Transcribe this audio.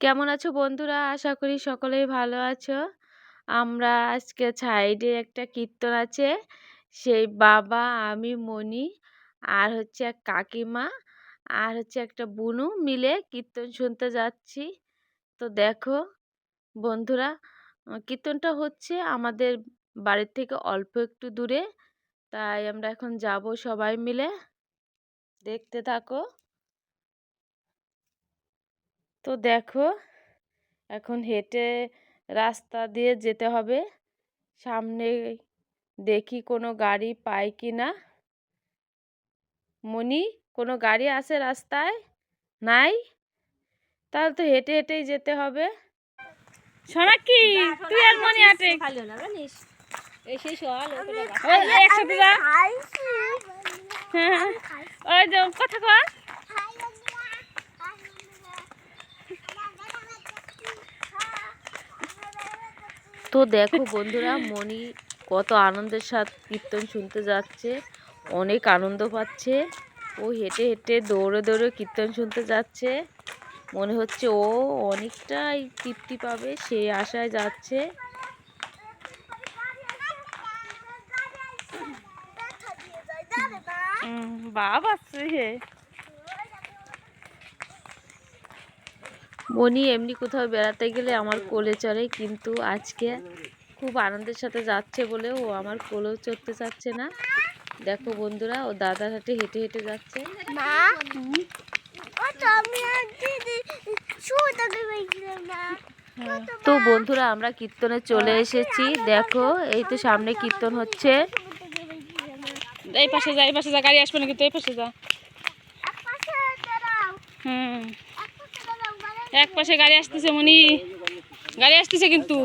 কেমন আছো বন্ধুরা? আশা করি সকলেই ভালো আছো। আমরা আজকে সাইডে একটা কীর্তন আছে। সেই বাবা, আমি, মণি আর হচ্ছে এক কাকিমা আর হচ্ছে একটা বুনু মিলে কীর্তন শুনতে যাচ্ছি। তো দেখো বন্ধুরা, কীর্তনটা হচ্ছে আমাদের বাড়ির থেকে অল্প একটু দূরে। তাই আমরা এখন যাব সবাই মিলে। দেখতে থাকো। তো দেখো, এখন হেঁটে রাস্তা দিয়ে যেতে হবে। সামনে দেখি কোনো গাড়ি পাই কি না। মনি, কোনো গাড়ি আছে রাস্তায়? নাই? তাহলে তো হেঁটে হেঁটেই যেতে হবে। সোনাকি, তুই আর মনি আটে একসাথে যা। ওই যে কথা কয়। তো দেখো বন্ধুরা, মনি কত আনন্দের সাথে কীর্তন শুনতে যাচ্ছে, অনেক আনন্দ পাচ্ছে। ও হেঁটে হেঁটে দৌড়ে দৌড়ে কীর্তন শুনতে যাচ্ছে। মনে হচ্ছে ও অনেকটাই তৃপ্তি পাবে, সেই আশায় যাচ্ছে। বাবা মনি এমনি কোথাও বেড়াতে গেলে আমার কোলে চড়ে, কিন্তু আজকে খুব আনন্দের সাথে যাচ্ছে বলে ও আমার কোলেও চড়তে চাচ্ছে না। দেখো বন্ধুরা, ও দাদার হাতে হেঁটে হেঁটে যাচ্ছে। তো বন্ধুরা, আমরা কীর্তনে চলে এসেছি। দেখো, এই তো সামনে কীর্তন হচ্ছে। এই পাশে যা, এই পাশে যা, গাড়ি আসবে না কিন্তু, এই পাশে যা। এক পাশে গাড়ি আসতেছে মনি, গাড়ি আসতেছে কিন্তু।